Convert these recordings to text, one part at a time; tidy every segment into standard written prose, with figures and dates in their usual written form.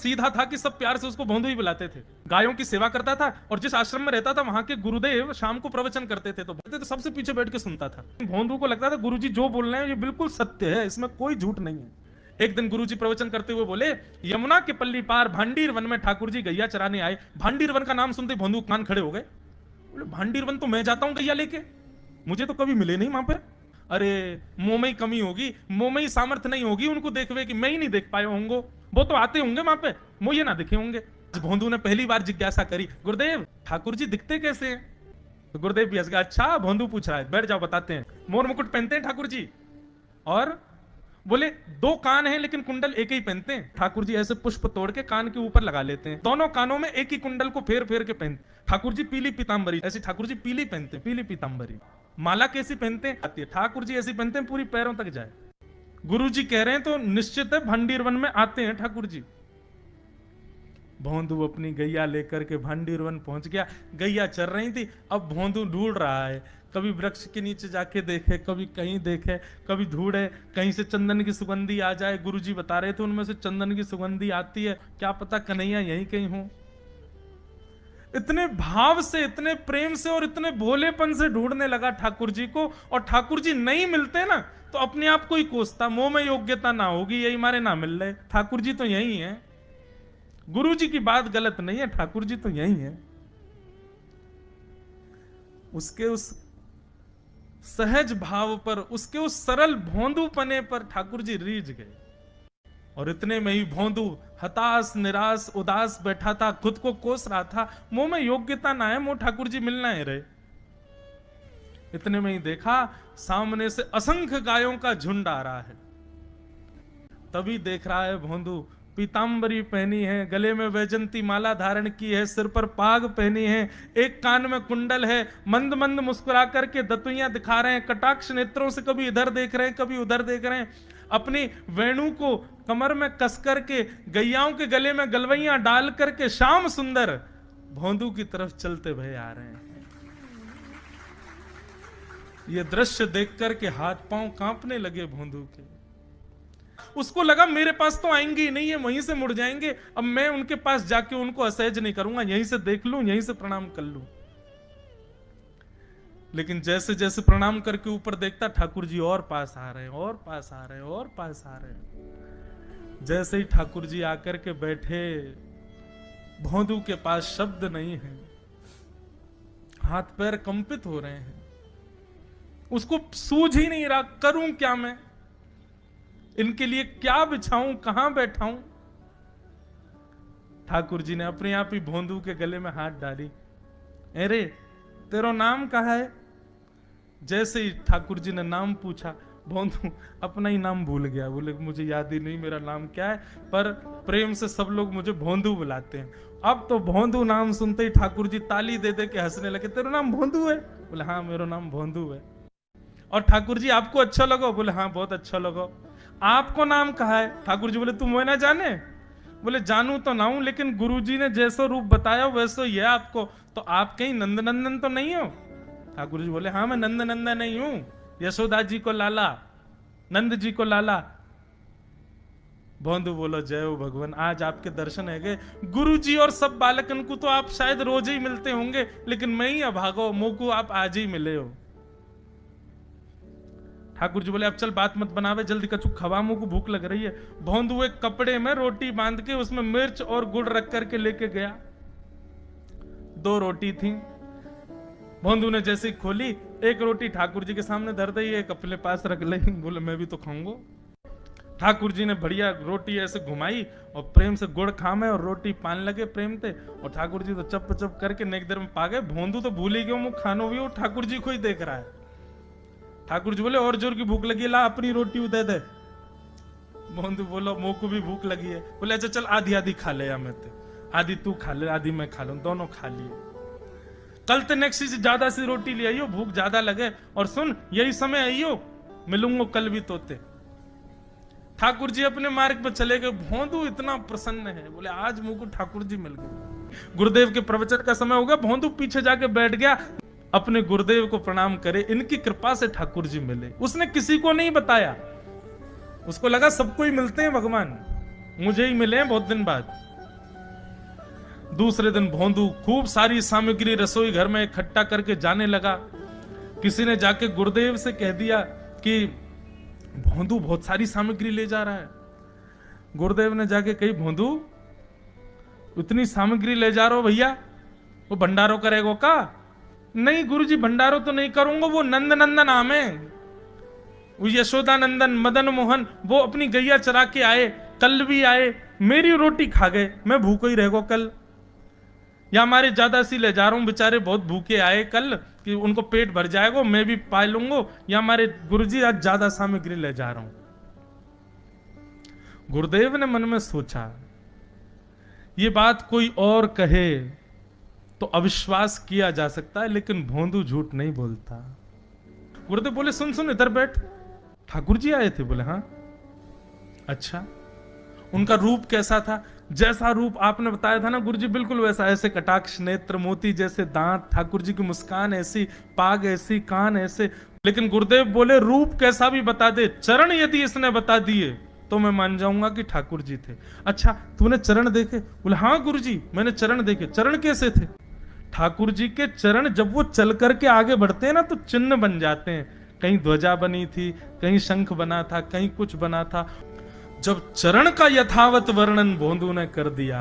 सीधा था कि सब प्यार से उसको भोंदू ही बुलाते थे। गायों की सेवा करता था और जिस आश्रम में रहता था वहां के गुरुदेव शाम को प्रवचन करते थे तो सबसे पीछे बैठ के सुनता था। भोंदू को लगता था गुरुजी जो बोल रहे हैं ये बिल्कुल सत्य है, इसमें कोई झूठ नहीं है। एक दिन गुरुजी प्रवचन करते हुए बोले, यमुना के पल्ली पार भांडीर वन में ठाकुर जी गैया चराने आए। भांडीर वन का नाम सुनते भोंदू कान खड़े हो गए। बोले भांडीर वन तो मैं जाता हूं गैया लेके, मुझे तो कभी मिले नहीं वहां पर। अरे मुंह में ही कमी होगी, मुंह में ही सामर्थ्य नहीं होगी उनको देखवे कि मैं ही नहीं देख पाए होंगे, वो तो आते होंगे वहां पे, मुझे ना दिखे होंगे। भोंदू ने पहली बार जिज्ञासा करी, गुरुदेव ठाकुर जी दिखते कैसे हैं? तो गुरुदेव भी हंस गया, अच्छा भोंदू पूछ रहा है, बैठ जाओ बताते हैं। मोर मुकुट पहनते हैं ठाकुर जी, और बोले दो कान हैं लेकिन कुंडल एक ही पहनते हैं। ठाकुर जी ऐसे पुष्प तोड़ के कान के ऊपर लगा लेते हैं, दोनों कानों में एक ही कुंडल को फेर फेर के पहनते। ठाकुर जी पीली पीतांबरी, ऐसी ठाकुर जी पीली पहनते हैं, पीली पीतांबरी। माला कैसी पहनते हैं? आती है। ठाकुर जी ऐसी पहनते हैं पूरी पैरों तक जाए। गुरु जी कह रहे हैं तो निश्चित है भांडीर वन में आते हैं ठाकुर जी। भोंदू अपनी गैया लेकर के भांडीर वन पहुंच गया। गैया चर रही थी, अब भोंदू ढूंढ रहा है, कभी वृक्ष के नीचे जाके देखे, कभी कहीं देखे, कभी ढूंढे कहीं से चंदन की सुगंधी आ जाए। गुरुजी बता रहे थे उनमें से चंदन की सुगंधी आती है, क्या पता कन्हैया यहीं कहीं हो। इतने भाव से, इतने प्रेम से और इतने भोलेपन से ढूंढने लगा ठाकुर जी को, और ठाकुर जी नहीं मिलते ना तो अपने आप को ही कोसता, मुंह में योग्यता ना होगी यही मारे ना मिल रहे, ठाकुर जी तो यही है। गुरु जी की बात गलत नहीं है, ठाकुर जी तो यही है। उसके उस सहज भाव पर, उसके उस सरल भोंदू पने पर ठाकुर जी रीझ गए। और इतने में ही भोंदू हताश निराश उदास बैठा था, खुद को कोस रहा था, मुंह में योग्यता ना है, मुंह ठाकुर जी मिलना है रहे। इतने में ही देखा सामने से असंख्य गायों का झुंड आ रहा है। तभी देख रहा है भोंदू पीतांबरी पहनी है, गले में वैजंती माला धारण की है, सिर पर पाग पहनी है, एक कान में कुंडल है, मंद मंद मुस्कुरा करके दतुइयां दिखा रहे हैं, कटाक्ष नेत्रों से कभी इधर देख रहे हैं कभी उधर देख रहे हैं, अपनी वेणु को कमर में कस करके गैयाओं के गले में गलवैयां डाल करके श्याम सुंदर भोंदू की तरफ चलते भय आ रहे हैं। ये दृश्य देख करके हाथ पांव कांपने लगे भोंदू के। उसको लगा मेरे पास तो आएंगे ही नहीं, है वहीं से मुड़ जाएंगे, अब मैं उनके पास जाके उनको असहज नहीं करूंगा, यहीं से देख लूं, यहीं से प्रणाम कर लूं। लेकिन जैसे जैसे प्रणाम करके ऊपर देखता ठाकुर जी और पास आ रहे हैं, और पास आ रहे हैं, और पास आ रहे हैं। जैसे ही ठाकुर जी आकर के बैठे, भोंदू के पास शब्द नहीं है, हाथ पैर कंपित हो रहे हैं, उसको सूझ ही नहीं रहा करूं क्या मैं, इनके लिए क्या बिछाऊं, कहां बैठाऊं। ठाकुर जी ने अपने आप ही भोंदू के गले में हाथ डाली, अरे तेरा नाम कहा है? जैसे ही ठाकुर जी ने नाम पूछा, भोंदू अपना ही नाम भूल गया, बोले मुझे याद ही नहीं मेरा नाम क्या है, पर प्रेम से सब लोग मुझे भोंदू बुलाते हैं। अब तो भोंदू नाम सुनते ही ठाकुर जी ताली दे दे के हंसने लगे, तेरा नाम भोंदू है? बोले हाँ मेरा नाम भोंदू है। और ठाकुर जी आपको अच्छा लगा? बोले हाँ बहुत अच्छा लगा। आपको नाम कहा है? ठाकुर जी बोले तुम वो ना जाने? बोले जानू तो ना हूं, लेकिन गुरुजी ने जैसा रूप बताया वैसा ही है आपको, तो आप कहीं नंदनंदन तो नहीं हो? ठाकुर जी बोले हाँ मैं नंदनंदन नहीं हूं, यशोदा जी को लाला, नंद जी को लाला। भोंदू बोलो जय हो भगवान, आज आपके दर्शन है गए। गुरु जी और सब बालकन को तो आप शायद रोज ही मिलते होंगे, लेकिन मैं ही अभागो, मुंह को आप आज ही मिले हो। ठाकुर जी बोले अब चल बात मत बनावे, जल्दी कछु खवा, मुंह को भूख लग रही है। भोंदू एक कपड़े में रोटी बांध के उसमें मिर्च और गुड़ रख करके लेके गया। 2 रोटी थी। भोंदू ने जैसे ही खोली, एक रोटी ठाकुर जी के सामने धर दी, एक अपने पास रख ली। बोले मैं भी तो खाऊंगा। ठाकुर जी ने बढ़िया रोटी ऐसे घुमाई और प्रेम से गुड़ खामे और रोटी पान लगे प्रेम से, और ठाकुर जी तो चप चप करके नेक देर में पा गए। भोंदू तो भूल ही गए, मुंह खानो भी, वो ठाकुर जी को ही देख रहा है। ठाकुर जी बोले और जोर की भूख लगी, ला अपनी रोटी दे दे। भोंदू बोलो मुंह को भी भूख लगी है। बोले अच्छा चल आधी आधी खा ले, मैं तो आधी तू खा ले आधी मैं खा लूं, दोनों खा लिए। कल ते नेक्स्ट से ज्यादा सी रोटी ले आइयो, भूख ज्यादा लगे, और सुन यही समय आइयो, मिलूंगा कल भी तोते। ठाकुर जी अपने मार्ग पर चले गए। भोंदू इतना प्रसन्न है, बोले आज मुझको ठाकुर जी मिल गए। गुरुदेव के प्रवचन का समय हो गया, भोंदू पीछे जाके बैठ गया, अपने गुरुदेव को प्रणाम करे, इनकी कृपा से ठाकुर जी मिले। उसने किसी को नहीं बताया, उसको लगा सबको ही मिलते हैं भगवान, मुझे ही मिले हैं बहुत दिन बाद। दूसरे दिन भोंदू खूब सारी सामग्री रसोई घर में इकट्ठा करके जाने लगा। किसी ने जाके गुरुदेव से कह दिया कि भोंदू बहुत सारी सामग्री ले जा रहा है। गुरुदेव ने जाके कही, भोंदू इतनी सामग्री ले जा रहा हो भैया, वो भंडारो करेगो का? नहीं गुरुजी, भंडारो तो नहीं करूंगा, वो नंद नंदन नाम है, वो यशोदा नंदन मदन मोहन, वो अपनी गैया चरा के आए, कल भी आए, मेरी रोटी खा गए, मैं भूखो ही रहेगो कल। या हमारे ज्यादा सी ले जा रहा हूं, बेचारे बहुत भूखे आए कल, कि उनको पेट भर जाएगा, मैं भी पा लूंगा, या हमारे गुरुजी आज ज्यादा सामग्री ले जा रहा हूं। गुरुदेव ने मन में सोचा, ये बात कोई और कहे तो अविश्वास किया जा सकता है, लेकिन भोंदू झूठ नहीं बोलता। गुरुदेव बोले, सुन सुन इधर बैठ, ठाकुर जी आए थे? बोले हाँ। अच्छा, उनका रूप कैसा था? जैसा रूप आपने बताया था ना गुरुजी, बिल्कुल वैसा, ऐसे कटाक्ष नेत्र, मोती जैसे दांत, ठाकुर जी की मुस्कान ऐसी, पाग ऐसी, कान ऐसे। लेकिन गुरुदेव बोले, रूप कैसा भी बता दे, चरण यदि इसने बता दिए तो मैं मान जाऊंगा कि ठाकुर जी थे। अच्छा, तूने चरण देखे? बोले हाँ गुरुजी, मैंने चरण देखे। चरण कैसे थे? ठाकुर जी के चरण जब वो चल करके आगे बढ़ते हैं ना तो चिन्ह बन जाते हैं, कहीं ध्वजा बनी थी, कहीं शंख बना था, कहीं कुछ बना था। जब चरण का यथावत वर्णन भोंदू ने कर दिया,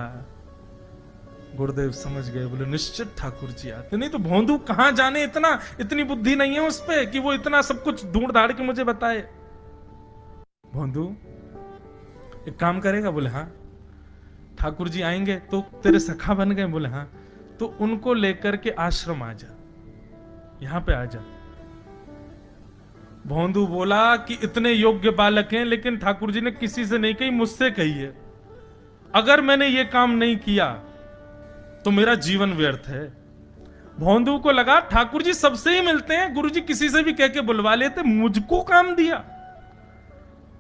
गुरुदेव समझ गए, बोले निश्चित ठाकुर जी आते। नहीं तो भोंदू कहां जाने, इतनी बुद्धि नहीं है उस पे कि वो इतना सब कुछ ढूंढ धाड़ के मुझे बताए। भोंदू एक काम करेगा? बोले हाँ। ठाकुर जी आएंगे तो तेरे सखा बन गए? बोले हाँ। तो उनको लेकर के आश्रम आ जा, यहां पे आ जा। भोंदू बोला कि इतने योग्य बालक हैं, लेकिन ठाकुर जी ने किसी से नहीं कही, मुझसे कही है। अगर मैंने ये काम नहीं किया तो मेरा जीवन व्यर्थ है। भोंदू को लगा ठाकुर जी सबसे ही मिलते हैं, गुरु जी किसी से भी कह के बुलवा लेते, मुझको काम दिया।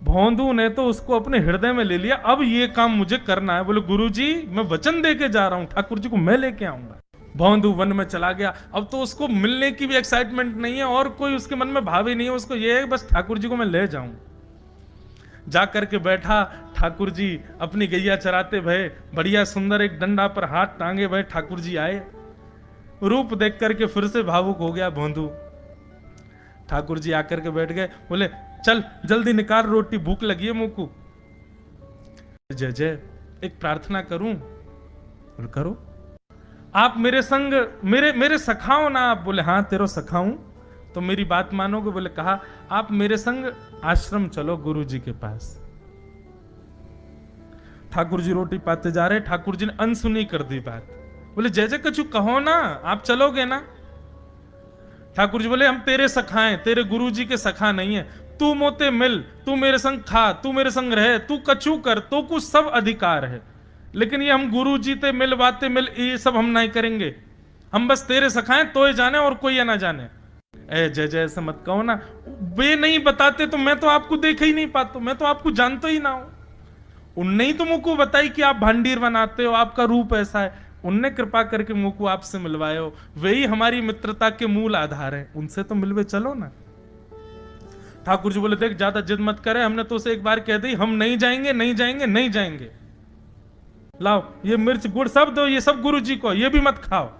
भोंदू ने तो उसको अपने हृदय में ले लिया, अब ये काम मुझे करना है। बोले गुरुजी मैं वचन दे के जा रहा हूं, ठाकुर जी को मैं लेके आऊंगा। भोंदू वन में चला गया। अब तो उसको मिलने की भी एक्साइटमेंट नहीं है और कोई उसके मन में भाव ही नहीं है, उसको ये है बस ठाकुर जी को मैं ले जाऊं। जा करके बैठा, ठाकुर जी अपनी गैया चराते भये, बढ़िया सुंदर एक डंडा पर हाथ टांगे भये ठाकुर जी आए। रूप देख करके फिर से भावुक हो गया भोंदू। ठाकुर जी आकर के बैठ गए, बोले चल जल्दी निकाल रोटी, भूख लगी है मुंह को। जय जय, एक प्रार्थना करूं? बोले करो। आप मेरे संग मेरे सखाओ ना आप? बोले हाँ तेरो सखाऊं तो मेरी बात मानोगे? बोले कहा, आप मेरे संग आश्रम चलो गुरु जी के पास। ठाकुर जी रोटी पाते जा रहे, ठाकुर जी ने अनसुनी कर दी बात। बोले जय जय कछु कहो ना, आप चलोगे ना? ठाकुर जी बोले हम तेरे सखा हैं, तेरे गुरु जी के सखा नहीं है। तू मोते मिल, तू मेरे संग खा, तू मेरे संग रहे, तू कछु कर, तो कुछ सब अधिकार है, लेकिन ये हम गुरु जी ते मिल बातें मिल ये सब हम नहीं करेंगे। हम बस तेरे सखाएं, तो ये जाने और कोई ये ना जाने। ए जय जय ऐसे मत कहो ना, वे नहीं बताते तो मैं तो आपको देख ही नहीं पाता, मैं तो आपको जानता ही ना हूं। उनने ही तो मुझको बताई कि आप भांडीर बनाते हो, आपका रूप ऐसा है, उनने कृपा करके मुझको आपसे मिलवाए हो, वे ही हमारी मित्रता के मूल आधार हैं, उनसे तो मिलवे चलो ना। ठाकुर जी बोले देख ज्यादा जिद मत करे, हमने तो उसे एक बार कह दी हम नहीं जाएंगे नहीं जाएंगे नहीं जाएंगे। लाओ ये मिर्च गुड़ सब दो, ये सब गुरु जी को, ये भी मत खाओ।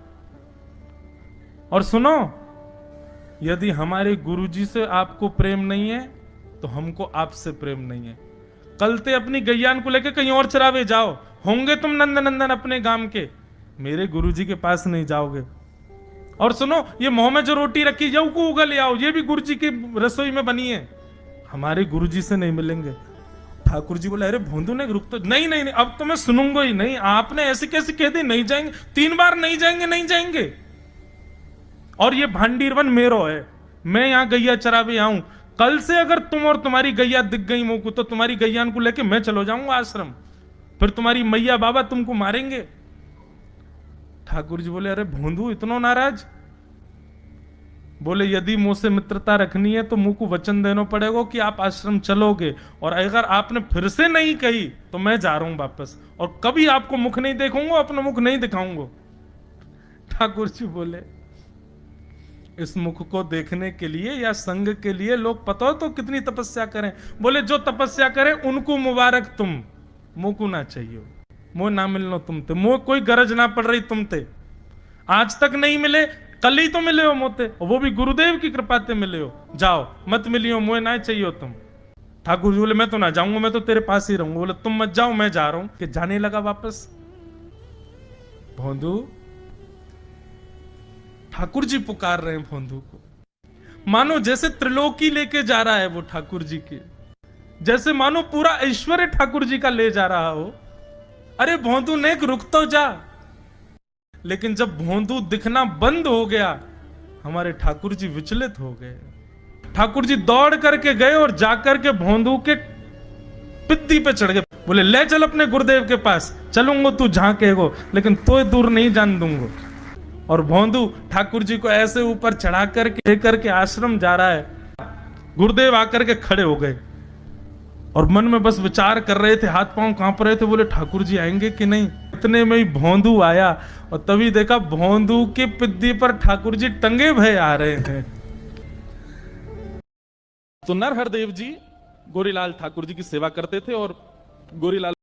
और सुनो, यदि हमारे गुरु जी से आपको प्रेम नहीं है तो हमको आपसे प्रेम नहीं है। कल ते अपनी गैयान को लेकर कहीं और चरावे जाओ, होंगे तुम नंद नंदन अपने गांव के, मेरे गुरु जी के पास नहीं जाओगे। और सुनो, ये मुंह में जो रोटी रखी जाओ को उगल आओ, ये भी गुरु जी की रसोई में बनी है, हमारे गुरु जी से नहीं मिलेंगे। ठाकुर जी बोले अरे भोंदू ने रुक तो, नहीं नहीं नहीं अब तो मैं सुनूंगा ही नहीं, आपने ऐसे कैसे कह दी नहीं जाएंगे, 3 बार नहीं जाएंगे नहीं जाएंगे। और ये भांडीरवन मेरो है, मैं यहां गैया चरावे आऊं, कल से अगर तुम और तुम्हारी गैया दिख गई मुंह को तो तुम्हारी गैया को लेके मैं चलो जाऊंगा आश्रम, फिर तुम्हारी मैया बाबा तुमको मारेंगे। ठाकुर जी बोले अरे भोंदू इतना नाराज? बोले यदि मुंह से मित्रता रखनी है तो मुंह को वचन देना पड़ेगा कि आप आश्रम चलोगे, और अगर आपने फिर से नहीं कही तो मैं जा रहा हूं वापस, और कभी आपको मुख नहीं देखूंगा, अपना मुख नहीं दिखाऊंगा। ठाकुर जी बोले इस मुख को देखने के लिए या संग के लिए लोग पता हो तो कितनी तपस्या करें। बोले जो तपस्या करें उनको मुबारक, तुम मुंह को ना चाहिए। मोह ना मिलनो तुमते, मोह कोई गरज ना पड़ रही तुमते, आज तक नहीं मिले, कल ही तो मिले हो मोते, वो भी गुरुदेव की कृपा से मिले हो, जाओ मत मिलियो, मोह ना चाहिए तुम। ठाकुर जी बोले मैं तो ना जाऊंगा, मैं तो तेरे पास ही रहूंगा। बोले तुम मत जाओ, मैं जा रहा हूं। कि जाने लगा वापस। भोंदू, ठाकुर जी पुकार रहे हैं भोंदू को, मानो जैसे त्रिलोकी लेके जा रहा है वो ठाकुर जी के, जैसे मानो पूरा ऐश्वर्य ठाकुर जी का ले जा रहा हो। अरे भोंदू ने रुक तो जा। लेकिन जब भोंदू दिखना बंद हो गया, हमारे ठाकुर जी विचलित हो गए। ठाकुर जी दौड़ करके गए और जाकर के भोंदू के पित्ती पे चढ़ गए। बोले ले चल अपने गुरुदेव के पास, चलूंगा तू जहां कहेगो, लेकिन तो दूर नहीं जान दूंगा। और भोंदू ठाकुर जी को ऐसे ऊपर चढ़ा करके लेकर के आश्रम जा रहा है। गुरुदेव आकर के खड़े हो गए और मन में बस विचार कर रहे थे, हाथ पांव कांप रहे थे। बोले ठाकुर जी आएंगे कि नहीं। इतने में ही भोंदू आया और तभी देखा भोंदू के पिद्दी पर ठाकुर जी टंगे भय आ रहे हैं। तो नरहरदेव जी गोरीलाल ठाकुर जी की सेवा करते थे और गोरीलाल